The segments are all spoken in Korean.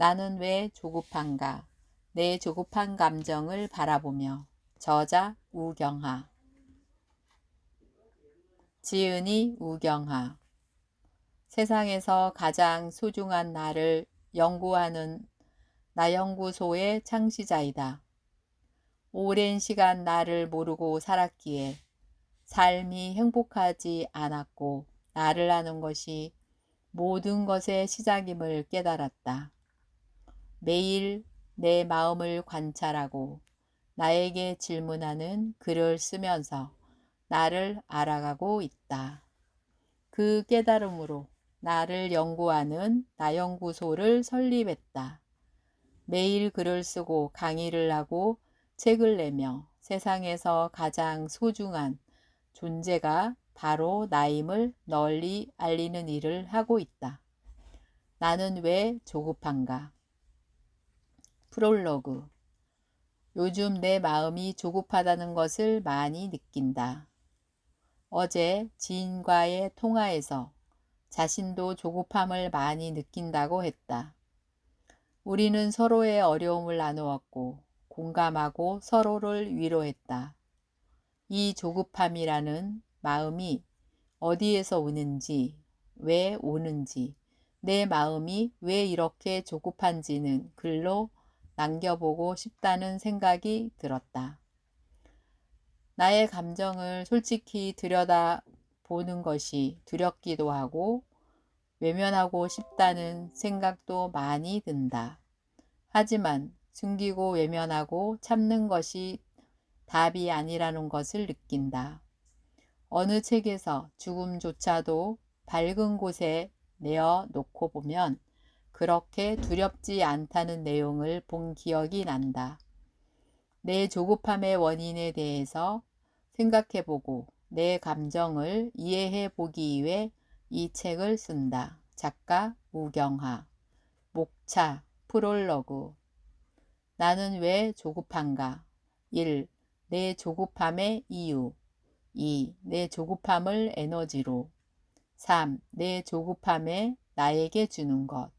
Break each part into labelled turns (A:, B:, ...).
A: 나는 왜 조급한가? 내 조급한 감정을 바라보며. 저자 우경하. 지은이 우경하. 세상에서 가장 소중한 나를 연구하는 나연구소의 창시자이다. 오랜 시간 나를 모르고 살았기에 삶이 행복하지 않았고 나를 아는 것이 모든 것의 시작임을 깨달았다. 매일 내 마음을 관찰하고 나에게 질문하는 글을 쓰면서 나를 알아가고 있다. 그 깨달음으로 나를 연구하는 나연구소를 설립했다. 매일 글을 쓰고 강의를 하고 책을 내며 세상에서 가장 소중한 존재가 바로 나임을 널리 알리는 일을 하고 있다. 나는 왜 조급한가? 프롤로그. 요즘 내 마음이 조급하다는 것을 많이 느낀다. 어제 지인과의 통화에서 자신도 조급함을 많이 느낀다고 했다. 우리는 서로의 어려움을 나누었고 공감하고 서로를 위로했다. 이 조급함이라는 마음이 어디에서 오는지, 왜 오는지, 내 마음이 왜 이렇게 조급한지는 글로 남겨보고 싶다는 생각이 들었다. 나의 감정을 솔직히 들여다보는 것이 두렵기도 하고 외면하고 싶다는 생각도 많이 든다. 하지만 숨기고 외면하고 참는 것이 답이 아니라는 것을 느낀다. 어느 책에서 죽음조차도 밝은 곳에 내어놓고 보면 그렇게 두렵지 않다는 내용을 본 기억이 난다. 내 조급함의 원인에 대해서 생각해보고 내 감정을 이해해보기 위해 이 책을 쓴다. 작가 우경하. 목차. 프롤로그. 나는 왜 조급한가? 1. 내 조급함의 이유. 2. 내 조급함을 에너지로. 3. 내 조급함에 나에게 주는 것.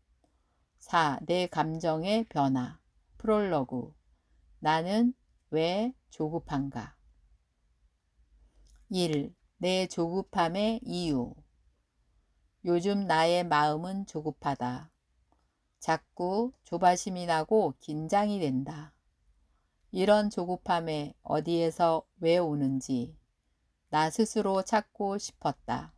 A: 4. 내 감정의 변화. 프롤로그. 나는 왜 조급한가? 1. 내 조급함의 이유. 요즘 나의 마음은 조급하다. 자꾸 조바심이 나고 긴장이 된다. 이런 조급함에 어디에서 왜 오는지 나 스스로 찾고 싶었다.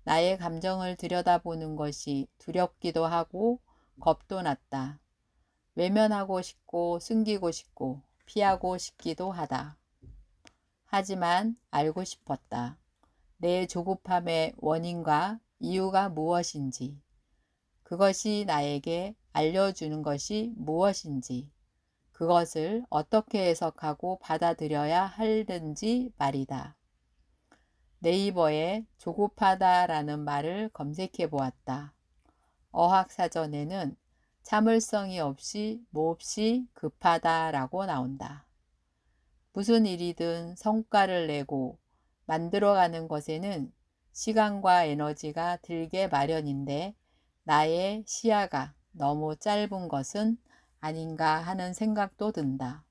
A: 나의 감정을 들여다보는 것이 두렵기도 하고 겁도 났다. 외면하고 싶고 숨기고 싶고 피하고 싶기도 하다. 하지만 알고 싶었다. 내 조급함의 원인과 이유가 무엇인지, 그것이 나에게 알려주는 것이 무엇인지, 그것을 어떻게 해석하고 받아들여야 하는지 말이다. 네이버에 조급하다라는 말을 검색해 보았다. 어학사전에는 참을성이 없이 몹시 급하다라고 나온다. 무슨 일이든 성과를 내고 만들어가는 것에는 시간과 에너지가 들게 마련인데 나의 시야가 너무 짧은 것은 아닌가 하는 생각도 든다.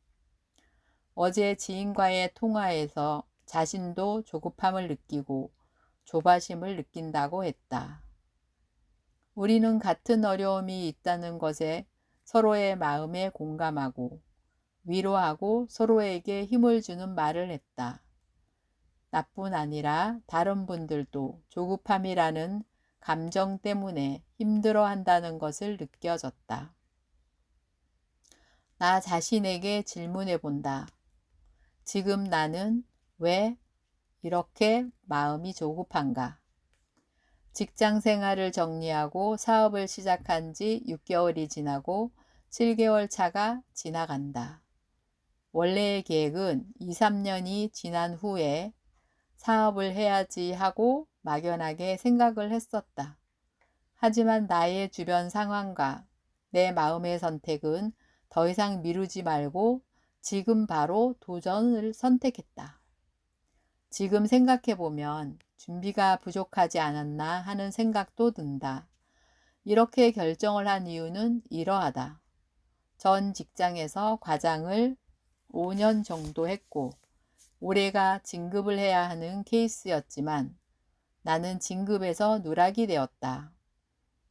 A: 어제 지인과의 통화에서 자신도 조급함을 느끼고 조바심을 느낀다고 했다. 우리는 같은 어려움이 있다는 것에 서로의 마음에 공감하고 위로하고 서로에게 힘을 주는 말을 했다. 나뿐 아니라 다른 분들도 조급함이라는 감정 때문에 힘들어한다는 것을 느껴졌다. 나 자신에게 질문해 본다. 지금 나는 왜 이렇게 마음이 조급한가? 직장 생활을 정리하고 사업을 시작한 지 6개월이 지나고 7개월 차가 지나간다. 원래의 계획은 2, 3년이 지난 후에 사업을 해야지 하고 막연하게 생각을 했었다. 하지만 나의 주변 상황과 내 마음의 선택은 더 이상 미루지 말고 지금 바로 도전을 선택했다. 지금 생각해보면 준비가 부족하지 않았나 하는 생각도 든다. 이렇게 결정을 한 이유는 이러하다. 전 직장에서 과장을 5년 정도 했고 올해가 진급을 해야 하는 케이스였지만 나는 진급에서 누락이 되었다.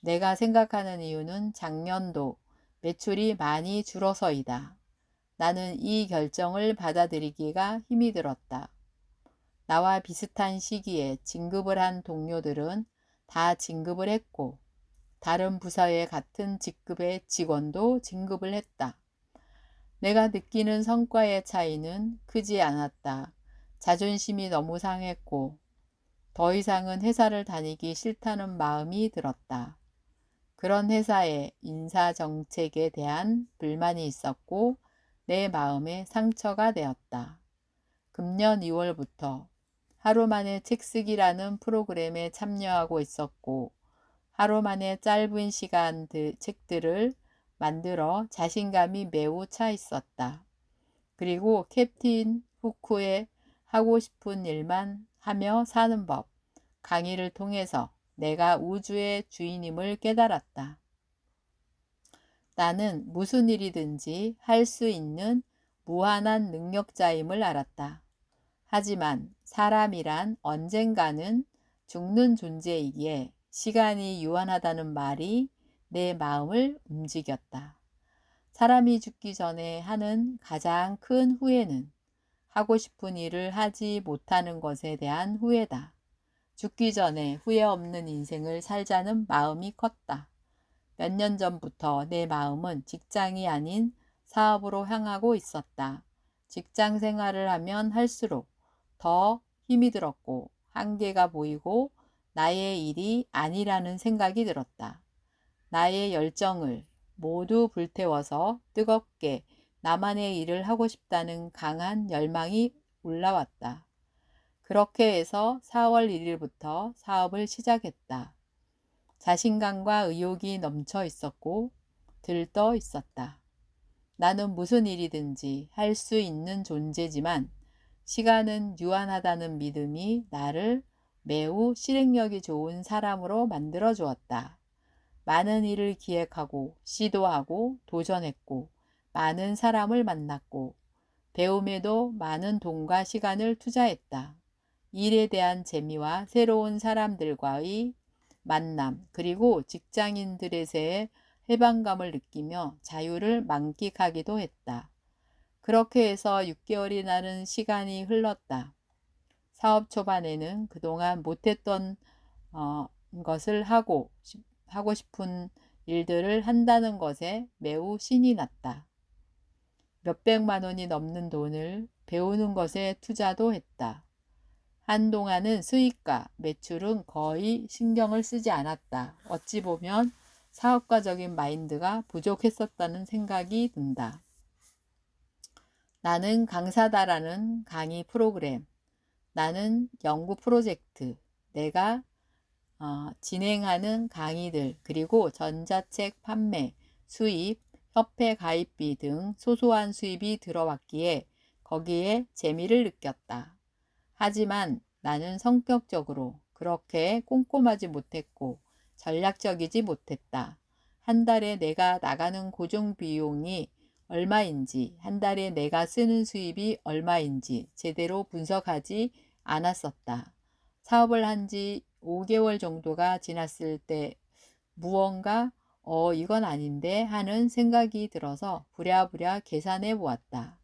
A: 내가 생각하는 이유는 작년도 매출이 많이 줄어서이다. 나는 이 결정을 받아들이기가 힘이 들었다. 나와 비슷한 시기에 진급을 한 동료들은 다 진급을 했고 다른 부서의 같은 직급의 직원도 진급을 했다. 내가 느끼는 성과의 차이는 크지 않았다. 자존심이 너무 상했고 더 이상은 회사를 다니기 싫다는 마음이 들었다. 그런 회사의 인사 정책에 대한 불만이 있었고 내 마음에 상처가 되었다. 금년 2월부터 하루 만에 책 쓰기라는 프로그램에 참여하고 있었고 하루 만에 짧은 시간 책들을 만들어 자신감이 매우 차 있었다. 그리고 캡틴 후크의 하고 싶은 일만 하며 사는 법 강의를 통해서 내가 우주의 주인임을 깨달았다. 나는 무슨 일이든지 할 수 있는 무한한 능력자임을 알았다. 하지만 사람이란 언젠가는 죽는 존재이기에 시간이 유한하다는 말이 내 마음을 움직였다. 사람이 죽기 전에 하는 가장 큰 후회는 하고 싶은 일을 하지 못하는 것에 대한 후회다. 죽기 전에 후회 없는 인생을 살자는 마음이 컸다. 몇 년 전부터 내 마음은 직장이 아닌 사업으로 향하고 있었다. 직장 생활을 하면 할수록 더 힘이 들었고 한계가 보이고 나의 일이 아니라는 생각이 들었다. 나의 열정을 모두 불태워서 뜨겁게 나만의 일을 하고 싶다는 강한 열망이 올라왔다. 그렇게 해서 4월 1일부터 사업을 시작했다. 자신감과 의욕이 넘쳐 있었고 들떠 있었다. 나는 무슨 일이든지 할 수 있는 존재지만 시간은 유한하다는 믿음이 나를 매우 실행력이 좋은 사람으로 만들어 주었다. 많은 일을 기획하고 시도하고 도전했고 많은 사람을 만났고 배움에도 많은 돈과 시간을 투자했다. 일에 대한 재미와 새로운 사람들과의 만남 그리고 직장인들에서의 해방감을 느끼며 자유를 만끽하기도 했다. 그렇게 해서 6개월이 나는 시간이 흘렀다. 사업 초반에는 그동안 못했던 것을 하고 싶은 일들을 한다는 것에 매우 신이 났다. 몇백만 원이 넘는 돈을 배우는 것에 투자도 했다. 한동안은 수익과 매출은 거의 신경을 쓰지 않았다. 어찌 보면 사업가적인 마인드가 부족했었다는 생각이 든다. 나는 강사다라는 강의 프로그램, 나는 연구 프로젝트, 내가 진행하는 강의들, 그리고 전자책 판매, 수입, 협회 가입비 등 소소한 수입이 들어왔기에 거기에 재미를 느꼈다. 하지만 나는 성격적으로 그렇게 꼼꼼하지 못했고 전략적이지 못했다. 한 달에 내가 나가는 고정 비용이 얼마인지, 한 달에 내가 쓰는 수입이 얼마인지 제대로 분석하지 않았었다. 사업을 한 지 5개월 정도가 지났을 때 무언가 이건 아닌데 하는 생각이 들어서 부랴부랴 계산해 보았다.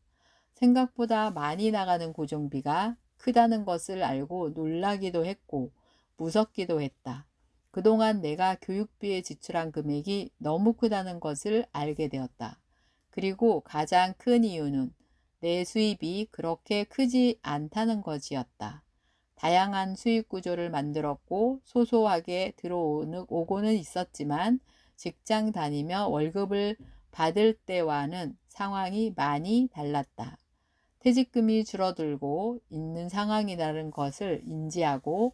A: 생각보다 많이 나가는 고정비가 크다는 것을 알고 놀라기도 했고 무섭기도 했다. 그동안 내가 교육비에 지출한 금액이 너무 크다는 것을 알게 되었다. 그리고 가장 큰 이유는 내 수입이 그렇게 크지 않다는 것이었다. 다양한 수익 구조를 만들었고 소소하게 들어오고는 있었지만 직장 다니며 월급을 받을 때와는 상황이 많이 달랐다. 퇴직금이 줄어들고 있는 상황이라는 것을 인지하고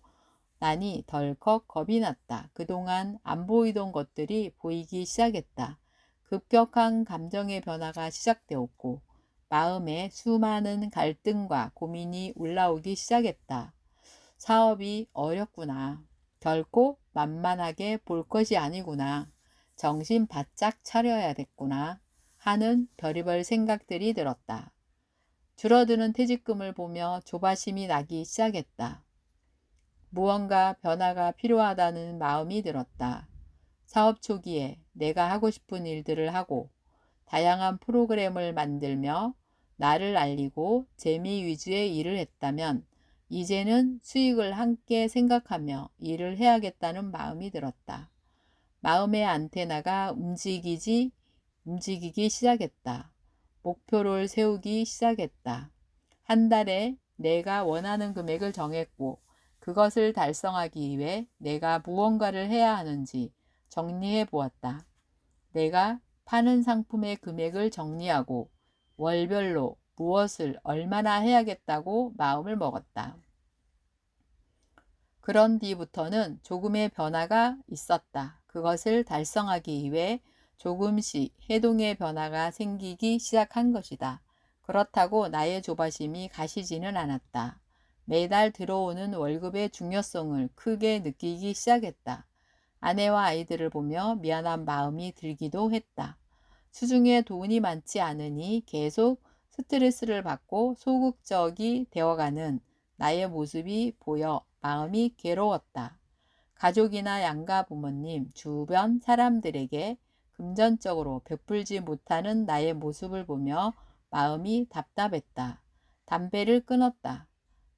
A: 나니 덜컥 겁이 났다. 그동안 안 보이던 것들이 보이기 시작했다. 급격한 감정의 변화가 시작되었고 마음에 수많은 갈등과 고민이 올라오기 시작했다. 사업이 어렵구나. 결코 만만하게 볼 것이 아니구나. 정신 바짝 차려야겠구나 하는 별의별 생각들이 들었다. 줄어드는 퇴직금을 보며 조바심이 나기 시작했다. 무언가 변화가 필요하다는 마음이 들었다. 사업 초기에 내가 하고 싶은 일들을 하고 다양한 프로그램을 만들며 나를 알리고 재미 위주의 일을 했다면 이제는 수익을 함께 생각하며 일을 해야겠다는 마음이 들었다. 마음의 안테나가 움직이기 시작했다. 목표를 세우기 시작했다. 한 달에 내가 원하는 금액을 정했고 그것을 달성하기 위해 내가 무언가를 해야 하는지 정리해 보았다. 내가 파는 상품의 금액을 정리하고 월별로 무엇을 얼마나 해야겠다고 마음을 먹었다. 그런 뒤부터는 조금의 변화가 있었다. 그것을 달성하기 위해 조금씩 해동의 변화가 생기기 시작한 것이다. 그렇다고 나의 조바심이 가시지는 않았다. 매달 들어오는 월급의 중요성을 크게 느끼기 시작했다. 아내와 아이들을 보며 미안한 마음이 들기도 했다. 수중에 돈이 많지 않으니 계속 스트레스를 받고 소극적이 되어가는 나의 모습이 보여 마음이 괴로웠다. 가족이나 양가 부모님, 주변 사람들에게 금전적으로 베풀지 못하는 나의 모습을 보며 마음이 답답했다. 담배를 끊었다.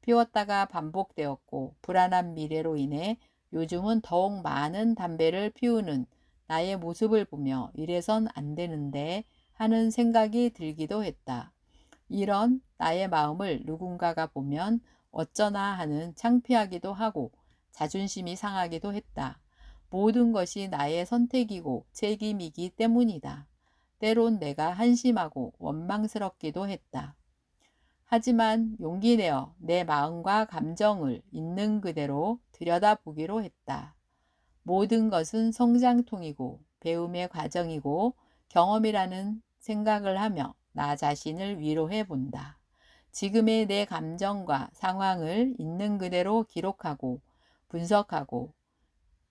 A: 피웠다가 반복되었고 불안한 미래로 인해 요즘은 더욱 많은 담배를 피우는 나의 모습을 보며 이래선 안 되는데 하는 생각이 들기도 했다. 이런 나의 마음을 누군가가 보면 어쩌나 하는 창피하기도 하고 자존심이 상하기도 했다. 모든 것이 나의 선택이고 책임이기 때문이다. 때론 내가 한심하고 원망스럽기도 했다. 하지만 용기 내어 내 마음과 감정을 있는 그대로 들여다보기로 했다. 모든 것은 성장통이고 배움의 과정이고 경험이라는 생각을 하며 나 자신을 위로해 본다. 지금의 내 감정과 상황을 있는 그대로 기록하고 분석하고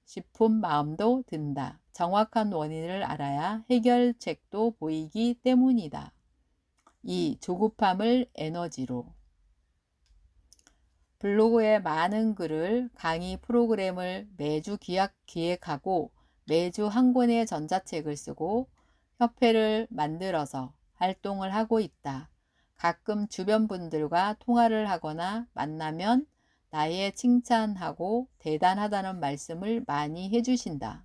A: 싶은 마음도 든다. 정확한 원인을 알아야 해결책도 보이기 때문이다. 이 조급함을 에너지로 블로그에 많은 글을 강의 프로그램을 매주 기획하고 매주 한 권의 전자책을 쓰고 협회를 만들어서 활동을 하고 있다. 가끔 주변 분들과 통화를 하거나 만나면 나의 칭찬하고 대단하다는 말씀을 많이 해주신다.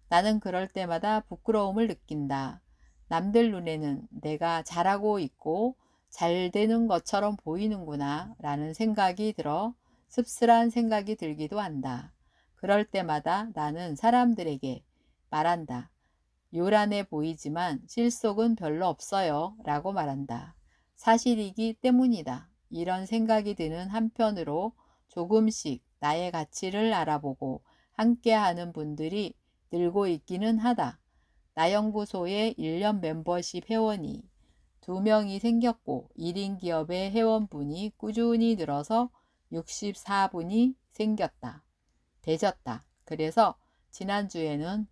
A: 나는 그럴 때마다 부끄러움을 느낀다. 남들 눈에는 내가 잘하고 있고 잘 되는 것처럼 보이는구나 라는 생각이 들어 씁쓸한 생각이 들기도 한다. 그럴 때마다 나는 사람들에게 말한다. 요란해 보이지만 실속은 별로 없어요 라고 말한다. 사실이기 때문이다. 이런 생각이 드는 한편으로 조금씩 나의 가치를 알아보고 함께하는 분들이 늘고 있기는 하다. 나연구소의 1년 멤버십 회원이 2명이 생겼고 1인 기업의 회원분이 꾸준히 늘어서 64분이 되졌다. 그래서 지난주에는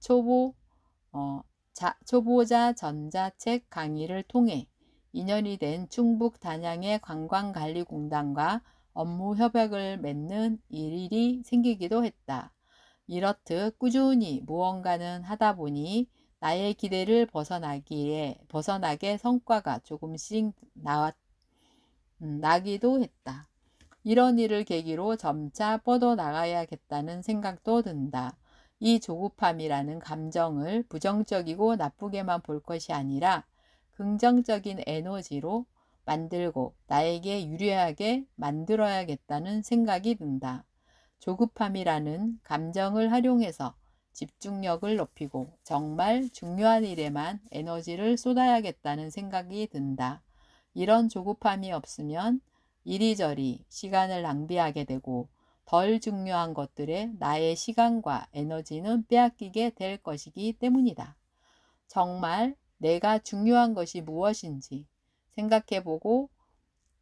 A: 초보자 전자책 강의를 통해 인연이 된 충북 단양의 관광관리공단과 업무 협약을 맺는 일이 생기기도 했다. 이렇듯 꾸준히 무언가는 하다 보니 나의 기대를 벗어나게 성과가 조금씩 나기도 했다. 이런 일을 계기로 점차 뻗어나가야겠다는 생각도 든다. 이 조급함이라는 감정을 부정적이고 나쁘게만 볼 것이 아니라 긍정적인 에너지로 만들고 나에게 유리하게 만들어야겠다는 생각이 든다. 조급함이라는 감정을 활용해서 집중력을 높이고 정말 중요한 일에만 에너지를 쏟아야겠다는 생각이 든다. 이런 조급함이 없으면 이리저리 시간을 낭비하게 되고 덜 중요한 것들에 나의 시간과 에너지는 빼앗기게 될 것이기 때문이다. 정말 내가 중요한 것이 무엇인지 생각해보고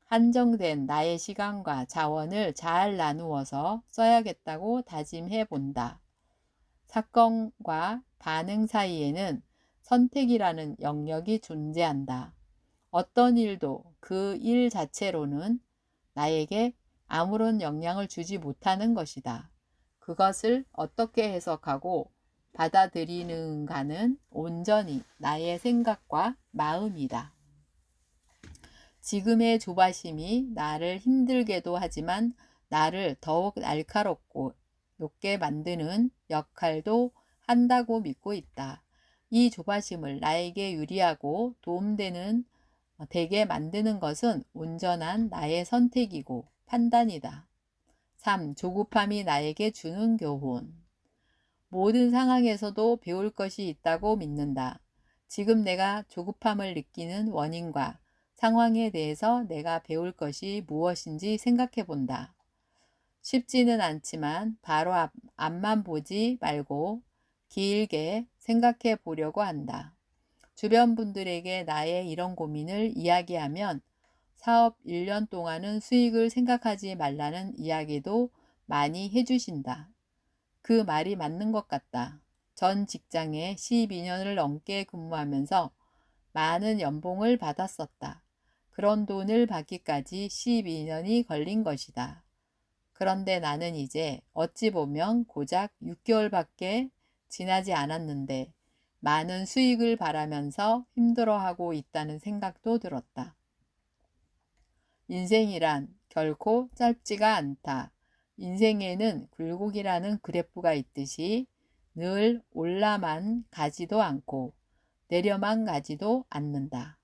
A: 한정된 나의 시간과 자원을 잘 나누어서 써야겠다고 다짐해 본다. 사건과 반응 사이에는 선택이라는 영역이 존재한다. 어떤 일도 그 일 자체로는 나에게 아무런 영향을 주지 못하는 것이다. 그것을 어떻게 해석하고 받아들이는가는 온전히 나의 생각과 마음이다. 지금의 조바심이 나를 힘들게도 하지만 나를 더욱 날카롭고 높게 만드는 역할도 한다고 믿고 있다. 이 조바심을 나에게 유리하고 되게 만드는 것은 온전한 나의 선택이고 판단이다. 3. 조급함이 나에게 주는 교훈. 모든 상황에서도 배울 것이 있다고 믿는다. 지금 내가 조급함을 느끼는 원인과 상황에 대해서 내가 배울 것이 무엇인지 생각해 본다. 쉽지는 않지만 바로 앞만 보지 말고 길게 생각해 보려고 한다. 주변 분들에게 나의 이런 고민을 이야기하면 사업 1년 동안은 수익을 생각하지 말라는 이야기도 많이 해주신다. 그 말이 맞는 것 같다. 전 직장에 12년을 넘게 근무하면서 많은 연봉을 받았었다. 그런 돈을 받기까지 12년이 걸린 것이다. 그런데 나는 이제 어찌 보면 고작 6개월밖에 지나지 않았는데 많은 수익을 바라면서 힘들어하고 있다는 생각도 들었다. 인생이란 결코 짧지가 않다. 인생에는 굴곡이라는 그래프가 있듯이 늘 올라만 가지도 않고 내려만 가지도 않는다.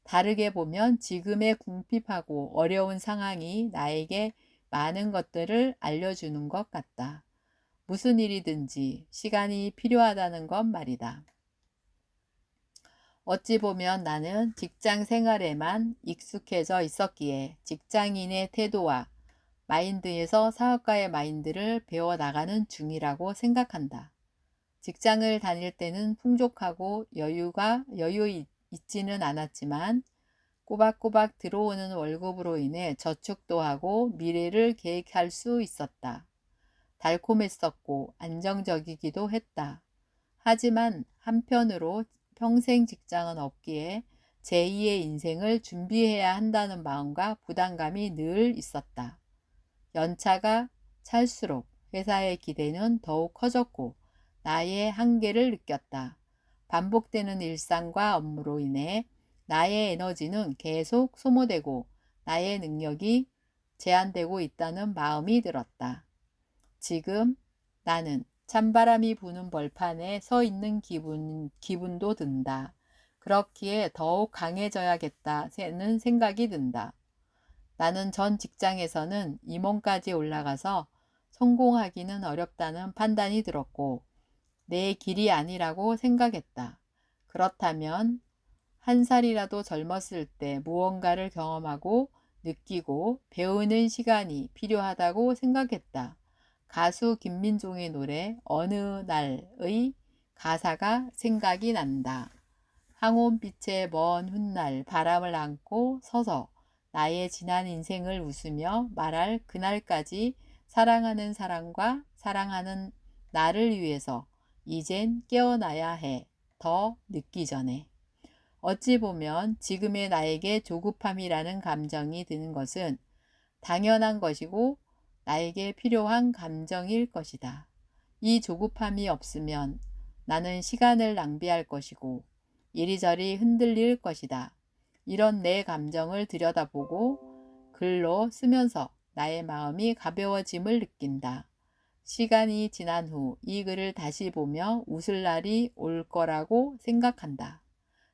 A: 다르게 보면 지금의 궁핍하고 어려운 상황이 나에게 많은 것들을 알려주는 것 같다. 무슨 일이든지 시간이 필요하다는 것 말이다. 어찌 보면 나는 직장 생활에만 익숙해져 있었기에 직장인의 태도와 마인드에서 사업가의 마인드를 배워나가는 중이라고 생각한다. 직장을 다닐 때는 풍족하고 여유 있지는 않았지만 꼬박꼬박 들어오는 월급으로 인해 저축도 하고 미래를 계획할 수 있었다. 달콤했었고 안정적이기도 했다. 하지만 한편으로 평생 직장은 없기에 제2의 인생을 준비해야 한다는 마음과 부담감이 늘 있었다. 연차가 찰수록 회사의 기대는 더욱 커졌고 나의 한계를 느꼈다. 반복되는 일상과 업무로 인해 나의 에너지는 계속 소모되고 나의 능력이 제한되고 있다는 마음이 들었다. 지금 나는 찬바람이 부는 벌판에 서 있는 기분도 든다. 그렇기에 더욱 강해져야겠다는 생각이 든다. 나는 전 직장에서는 임원까지 올라가서 성공하기는 어렵다는 판단이 들었고 내 길이 아니라고 생각했다. 그렇다면 한 살이라도 젊었을 때 무언가를 경험하고 느끼고 배우는 시간이 필요하다고 생각했다. 가수 김민종의 노래 어느 날의 가사가 생각이 난다. 황혼빛의 먼 훗날 바람을 안고 서서 나의 지난 인생을 웃으며 말할 그날까지 사랑하는 사람과 사랑하는 나를 위해서 이젠 깨어나야 해. 더 늦기 전에. 어찌 보면 지금의 나에게 조급함이라는 감정이 드는 것은 당연한 것이고 나에게 필요한 감정일 것이다. 이 조급함이 없으면 나는 시간을 낭비할 것이고 이리저리 흔들릴 것이다. 이런 내 감정을 들여다보고 글로 쓰면서 나의 마음이 가벼워짐을 느낀다. 시간이 지난 후 이 글을 다시 보며 웃을 날이 올 거라고 생각한다.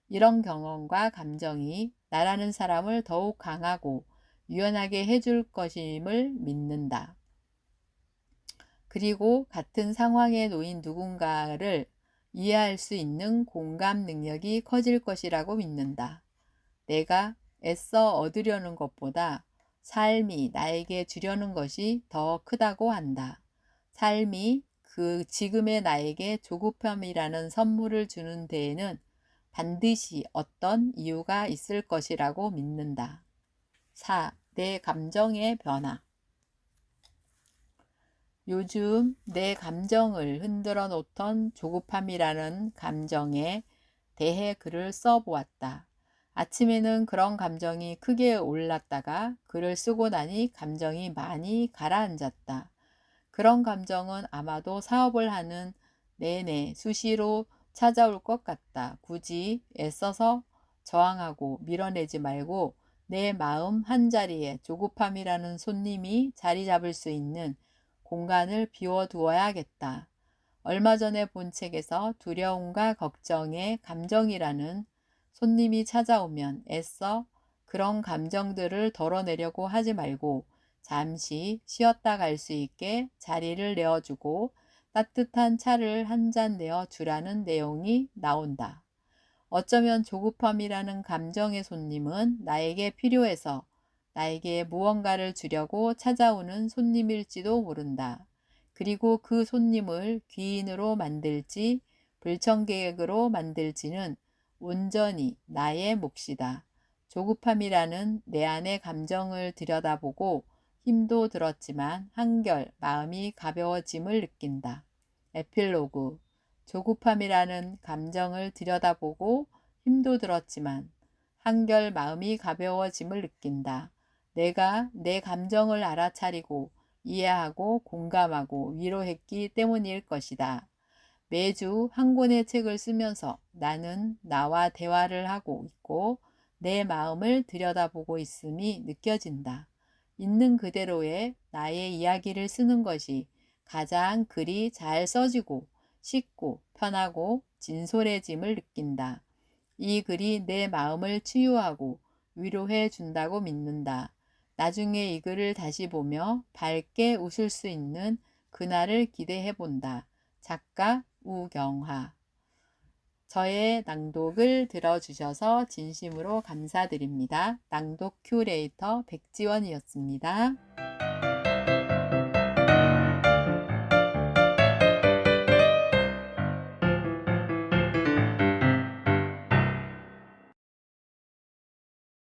A: 이런 경험과 감정이 나라는 사람을 더욱 강하고 유연하게 해줄 것임을 믿는다. 그리고 같은 상황에 놓인 누군가를 이해할 수 있는 공감 능력이 커질 것이라고 믿는다. 내가 애써 얻으려는 것보다 삶이 나에게 주려는 것이 더 크다고 한다. 삶이 그 지금의 나에게 조급함이라는 선물을 주는 데에는 반드시 어떤 이유가 있을 것이라고 믿는다. 4. 내 감정의 변화. 요즘 내 감정을 흔들어 놓던 조급함이라는 감정에 대해 글을 써보았다. 아침에는 그런 감정이 크게 올랐다가 글을 쓰고 나니 감정이 많이 가라앉았다. 그런 감정은 아마도 사업을 하는 내내 수시로 찾아올 것 같다. 굳이 애써서 저항하고 밀어내지 말고 내 마음 한자리에 조급함이라는 손님이 자리 잡을 수 있는 공간을 비워두어야겠다. 얼마 전에 본 책에서 두려움과 걱정의 감정이라는 손님이 찾아오면 애써 그런 감정들을 덜어내려고 하지 말고 잠시 쉬었다 갈 수 있게 자리를 내어주고 따뜻한 차를 한 잔 내어 주라는 내용이 나온다. 어쩌면 조급함이라는 감정의 손님은 나에게 필요해서 나에게 무언가를 주려고 찾아오는 손님일지도 모른다. 그리고 그 손님을 귀인으로 만들지 불청객으로 만들지는 온전히 나의 몫이다. 조급함이라는 내 안의 감정을 들여다보고 힘도 들었지만 한결 마음이 가벼워짐을 느낀다. 에필로그 조급함이라는 감정을 들여다보고 힘도 들었지만 한결 마음이 가벼워짐을 느낀다. 내가 내 감정을 알아차리고 이해하고 공감하고 위로했기 때문일 것이다. 매주 한 권의 책을 쓰면서 나는 나와 대화를 하고 있고 내 마음을 들여다보고 있음이 느껴진다. 있는 그대로의 나의 이야기를 쓰는 것이 가장 글이 잘 써지고 쉽고 편하고 진솔해짐을 느낀다. 이 글이 내 마음을 치유하고 위로해 준다고 믿는다. 나중에 이 글을 다시 보며 밝게 웃을 수 있는 그날을 기대해 본다. 작가 우경화. 저의 낭독을 들어주셔서 진심으로 감사드립니다. 낭독 큐레이터 백지원이었습니다.